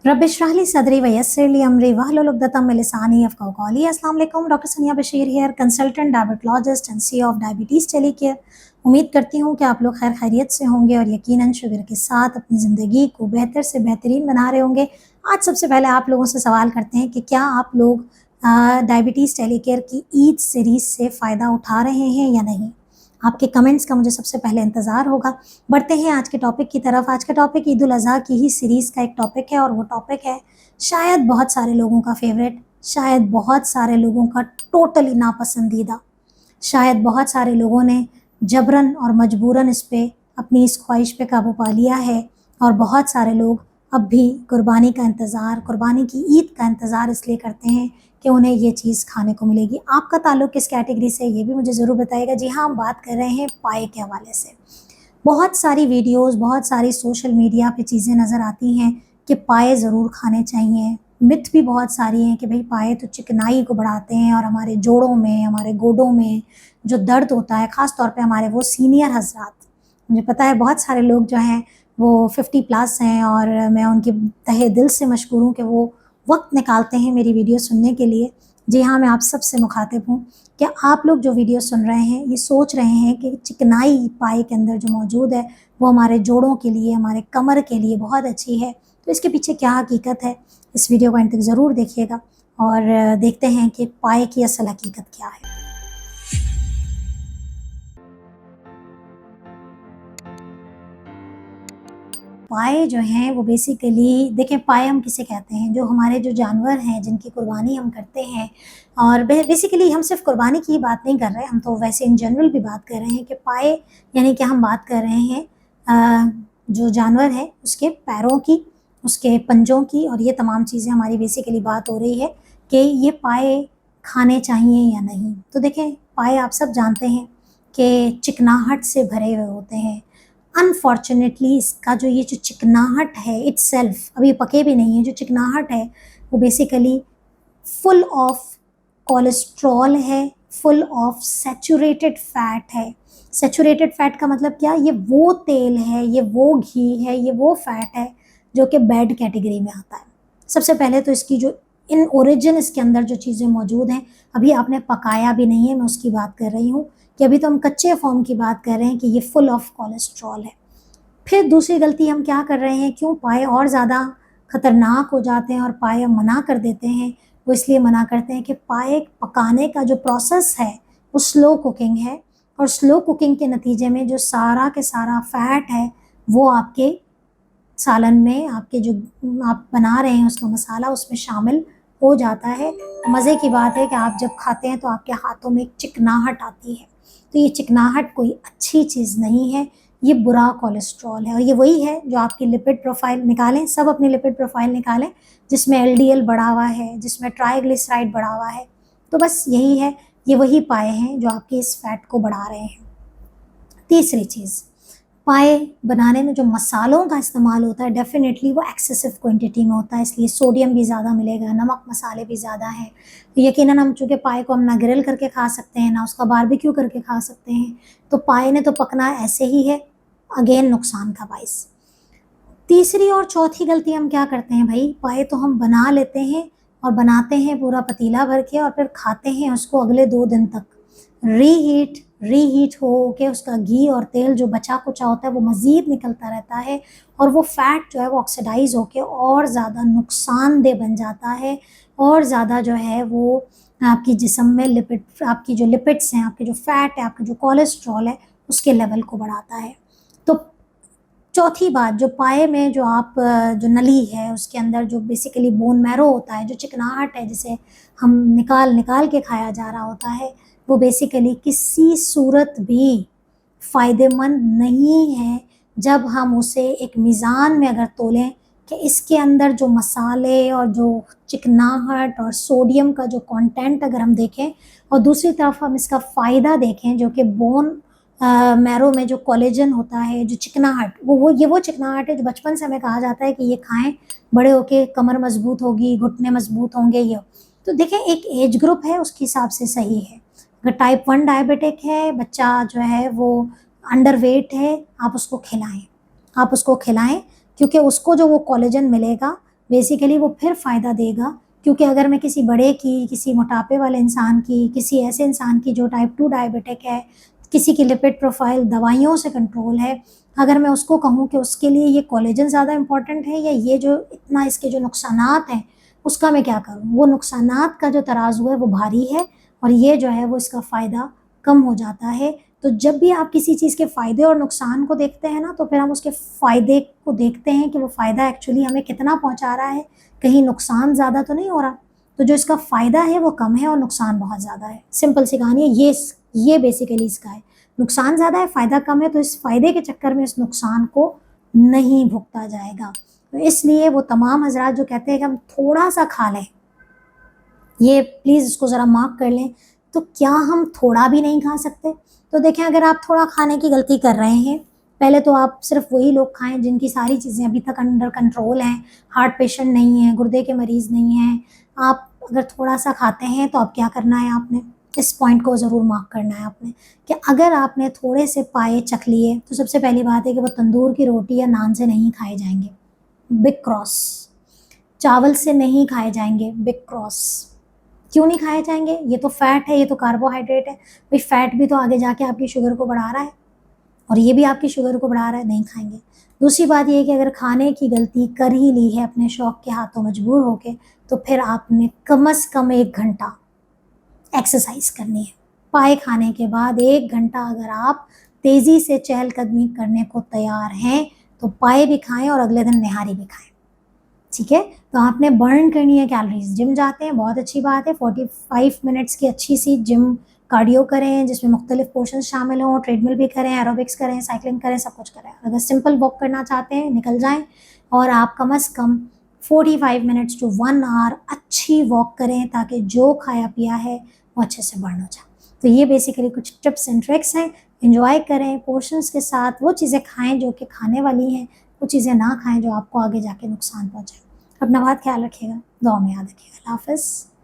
रब इश्रह ली सदरी वयस्सिर ली अमरी वहलुल उक़दतम मिन लिसानी यफ़क़हू क़ौली। अस्सलाम वालेकुम, डॉक्टर सनिया Bashir here, consultant diabetologist and CEO of diabetes टेलीकेयर। उम्मीद करती हूँ कि आप लोग खैर खैरियत से होंगे और यकीनन शुगर के साथ अपनी ज़िंदगी को बेहतर से बेहतरीन बना रहे होंगे। आज सबसे पहले आप लोगों से सवाल करते हैं कि क्या आप लोग डायबिटीज़ टेलीकेयर की ईद सीरीज़ से फ़ायदा उठा रहे हैं या नहीं? आपके कमेंट्स का मुझे सबसे पहले इंतज़ार होगा। बढ़ते हैं आज के टॉपिक की तरफ। आज का टॉपिक ईद उल अज़हा की ही सीरीज़ का एक टॉपिक है और वो टॉपिक है शायद बहुत सारे लोगों का फेवरेट, शायद बहुत सारे लोगों का टोटली नापसंदीदा, शायद बहुत सारे लोगों ने जबरन और मजबूरन इस पे अपनी इस ख्वाहिश पे काबू पा लिया है और बहुत सारे लोग अब भी कुर्बानी का इंतज़ार, कुर्बानी की ईद का इंतज़ार इसलिए करते हैं कि उन्हें ये चीज़ खाने को मिलेगी। आपका ताल्लुक़ किस कैटेगरी से है ये भी मुझे ज़रूर बताइएगा। जी हाँ, हम बात कर रहे हैं पाए के हवाले से। बहुत सारी वीडियोज़, बहुत सारी सोशल मीडिया पे चीज़ें नज़र आती हैं कि पाए ज़रूर खाने चाहिए। मिथ भी बहुत सारी हैं कि भई पाए तो चिकनाई को बढ़ाते हैं और हमारे जोड़ों में, हमारे गोडों में जो दर्द होता है, ख़ास तौर पे हमारे वो सीनियर हज़रात, मुझे पता है बहुत सारे लोग जो हैं वो 50 प्लस हैं और मैं उनके तहे दिल से मशकूर हूँ कि वो वक़्त निकालते हैं मेरी वीडियो सुनने के लिए। जी हाँ, मैं आप सब से मुखातिब हूँ कि आप लोग जो वीडियो सुन रहे हैं, ये सोच रहे हैं कि चिकनाई पाए के अंदर जो मौजूद है, वो हमारे जोड़ों के लिए, हमारे कमर के लिए बहुत अच्छी है। तो इसके पीछे क्या हकीकत है, इस वीडियो को अंत तक ज़रूर देखिएगा और देखते हैं कि पाए की असल हकीकत क्या है। पाए जो हैं वो बेसिकली देखें, पाए हम किसे कहते हैं, जो हमारे जो जानवर हैं जिनकी कुर्बानी हम करते हैं। और बेसिकली हम सिर्फ कुर्बानी की ही बात नहीं कर रहे, हम तो वैसे इन जनरल भी बात कर रहे हैं कि पाए यानी कि हम बात कर रहे हैं जो जानवर है उसके पैरों की, उसके पंजों की, और ये तमाम चीज़ें हमारी बेसिकली बात हो रही है कि ये पाए खाने चाहिए या नहीं। तो देखें, पाए आप सब जानते हैं कि चिकनाहट से भरे हुए होते हैं। अनफॉर्चुनेटली इसका जो ये जो चिकनाहट है इटसेल्फ, अभी पके भी नहीं है, जो चिकनाहट है वो बेसिकली फुल ऑफ कोलेस्ट्रॉल है, फुल ऑफ सैचुरेटेड फैट है। सैचुरेटेड फैट का मतलब क्या? ये वो तेल है, ये वो घी है, ये वो फैट है जो कि बैड कैटेगरी में आता है। सबसे पहले तो इसकी जो इन ओरिजिन इसके अंदर जो चीज़ें मौजूद हैं, अभी आपने पकाया भी नहीं है, मैं उसकी बात कर रही हूँ कि अभी तो हम कच्चे फॉर्म की बात कर रहे हैं कि ये फुल ऑफ कोलेस्ट्रॉल है। फिर दूसरी गलती हम क्या कर रहे हैं, क्यों पाए और ज़्यादा ख़तरनाक हो जाते हैं और पाए हम मना कर देते हैं, वो इसलिए मना करते हैं कि पाए पकाने का जो प्रोसेस है वो स्लो कुकिंग है और स्लो कुकिंग के नतीजे में जो सारा के सारा फैट है वो आपके सालन में, आपके जो आप बना रहे हैं उसका मसाला, उसमें शामिल हो जाता है। मज़े की बात है कि आप जब खाते हैं तो आपके हाथों में एक चिकनाहट आती है। तो ये चिकनाहट कोई अच्छी चीज़ नहीं है, ये बुरा कोलेस्ट्रॉल है और ये वही है जो आपकी लिपिड प्रोफ़ाइल निकालें, सब अपनी लिपिड प्रोफ़ाइल निकालें जिसमें LDL बढ़ा हुआ है, जिसमें ट्राइग्लिसराइड बढ़ा हुआ है। तो बस यही है, ये वही पाए हैं जो आपके इस फैट को बढ़ा रहे हैं। तीसरी चीज़, पाए बनाने में जो मसालों का इस्तेमाल होता है डेफ़िनेटली वो एक्सेसिव क्वांटिटी में होता है, इसलिए सोडियम भी ज़्यादा मिलेगा, नमक मसाले भी ज़्यादा हैं। तो यकीनन हम चूँकि पाए को हम ना ग्रिल करके खा सकते हैं, ना उसका बारबेक्यू करके खा सकते हैं, तो पाए ने तो पकना ऐसे ही है, अगेन नुकसान का बाइस। तीसरी और चौथी गलती हम क्या करते हैं भाई, पाए तो हम बना लेते हैं और बनाते हैं पूरा पतीला भर के और फिर खाते हैं उसको अगले 2 दिन तक। रीहीट हो के उसका घी और तेल जो बचा कुचा होता है वो मज़ीद निकलता रहता है और वो फैट जो है वो ऑक्सीडाइज़ होके और ज़्यादा नुकसानदेह बन जाता है और ज़्यादा जो है वो आपकी जिस्म में लिपिड, आपकी जो लिपिड्स हैं, आपके जो फैट है, आपका जो कोलेस्ट्रॉल है, उसके लेवल को बढ़ाता है। तो चौथी बात, जो पाए में जो आप जो नली है उसके अंदर जो बेसिकली बोन मैरो होता है, जो चिकनाहट है जिसे हम निकाल के खाया जा रहा होता है, वो बेसिकली किसी सूरत भी फ़ायदेमंद नहीं है जब हम उसे एक मीज़ान में अगर तोलें कि इसके अंदर जो मसाले और जो चिकनाहट और सोडियम का जो कंटेंट अगर हम देखें और दूसरी तरफ हम इसका फ़ायदा देखें जो कि बोन मैरो में जो कोलेजन होता है, जो चिकनाहट, वो चिकनाहट है जो बचपन से हमें कहा जाता है कि ये खाएं, बड़े होके कमर मजबूत होगी, घुटने मजबूत होंगे। ये तो देखें, एक एज ग्रुप है उसके हिसाब से सही है। अगर टाइप 1 डायबिटिक है, बच्चा जो है वो अंडर वेट है, आप उसको खिलाएं क्योंकि उसको जो वो कोलेजन मिलेगा बेसिकली वो फिर फ़ायदा देगा, क्योंकि अगर मैं किसी बड़े की, किसी मोटापे वाले इंसान की, किसी ऐसे इंसान की जो टाइप 2 डायबिटिक है, किसी की लिपिड प्रोफाइल दवाइयों से कंट्रोल है, अगर मैं उसको कहूँ कि उसके लिए ये कोलेजन ज़्यादा इम्पॉर्टेंट है या ये जो इतना इसके जो नुकसानात हैं उसका मैं क्या करूँ? वो नुकसानात का जो तराजू है वो भारी है और ये जो है वो इसका फ़ायदा कम हो जाता है। तो जब भी आप किसी चीज़ के फ़ायदे और नुकसान को देखते हैं ना, तो फिर हम उसके फ़ायदे को देखते हैं कि वो फ़ायदा एक्चुअली हमें कितना पहुँचा रहा है, कहीं नुकसान ज़्यादा तो नहीं हो रहा। तो जो इसका फ़ायदा है वो कम है और नुकसान बहुत ज़्यादा है। सिंपल सी कहानी है, ये बेसिकली इसका है। नुकसान ज़्यादा है, फ़ायदा कम है, तो इस फ़ायदे के चक्कर में इस नुकसान को नहीं भुगता जाएगा। तो इसलिए वो तमाम हज़रात जो कहते हैं कि हम थोड़ा-सा खा लें, ये प्लीज़ इसको ज़रा मार्क कर लें। तो क्या हम थोड़ा भी नहीं खा सकते? तो देखें, अगर आप थोड़ा खाने की गलती कर रहे हैं, पहले तो आप सिर्फ वही लोग खाएँ जिनकी सारी चीज़ें अभी तक अंडर कंट्रोल हैं, हार्ट पेशेंट नहीं है, गुर्दे के मरीज़ नहीं हैं। आप अगर थोड़ा-सा खाते हैं तो अब क्या करना है आपने? इस पॉइंट को ज़रूर मार्क करना है आपने कि अगर आपने थोड़े से पाए चख लिए, तो सबसे पहली बात है कि वो तंदूर की रोटी या नान से नहीं खाए जाएँगे, बिग क्रॉस। चावल से नहीं खाए जाएँगे, बिग क्रॉस। क्यों नहीं खाए जाएंगे? ये तो फैट है, ये तो कार्बोहाइड्रेट है। भाई फैट भी तो आगे जाके आपकी शुगर को बढ़ा रहा है और ये भी आपकी शुगर को बढ़ा रहा है, नहीं खाएंगे। दूसरी बात ये है कि अगर खाने की गलती कर ही ली है अपने शौक के हाथों मजबूर होके, तो फिर आपने कम से कम 1 घंटा एक्सरसाइज करनी है। पाए खाने के बाद 1 घंटा अगर आप तेज़ी से चहलकदमी करने को तैयार हैं, तो पाए भी खाएं और अगले दिन निहारी भी खाएं। ठीक है, तो आपने बर्न करनी है कैलोरीज। जिम जाते हैं, बहुत अच्छी बात है, 45 मिनट्स की अच्छी सी जिम कार्डियो करें जिसमें मुख्तलिफ पोर्शन शामिल हों, ट्रेडमिल भी करें, एरोबिक्स करें, साइकिलिंग करें, सब कुछ करें। अगर सिंपल वॉक करना चाहते हैं, निकल जाएं और आप कम से कम 45 मिनट्स टू 1 आवर अच्छी वॉक करें ताकि जो खाया पिया है वो अच्छे से बर्न हो जाए। तो ये बेसिकली कुछ टिप्स एंड ट्रिक्स हैं। इंजॉय करें, पोर्शंस के साथ वो चीज़ें खाएं जो कि खाने वाली हैं, वो चीज़ें ना खाएं जो आपको आगे जाके नुकसान पहुँचाएं। अपना बहुत ख्याल रखिएगा, दुआ में याद रखिएगा। अल्लाह हाफ़िज़।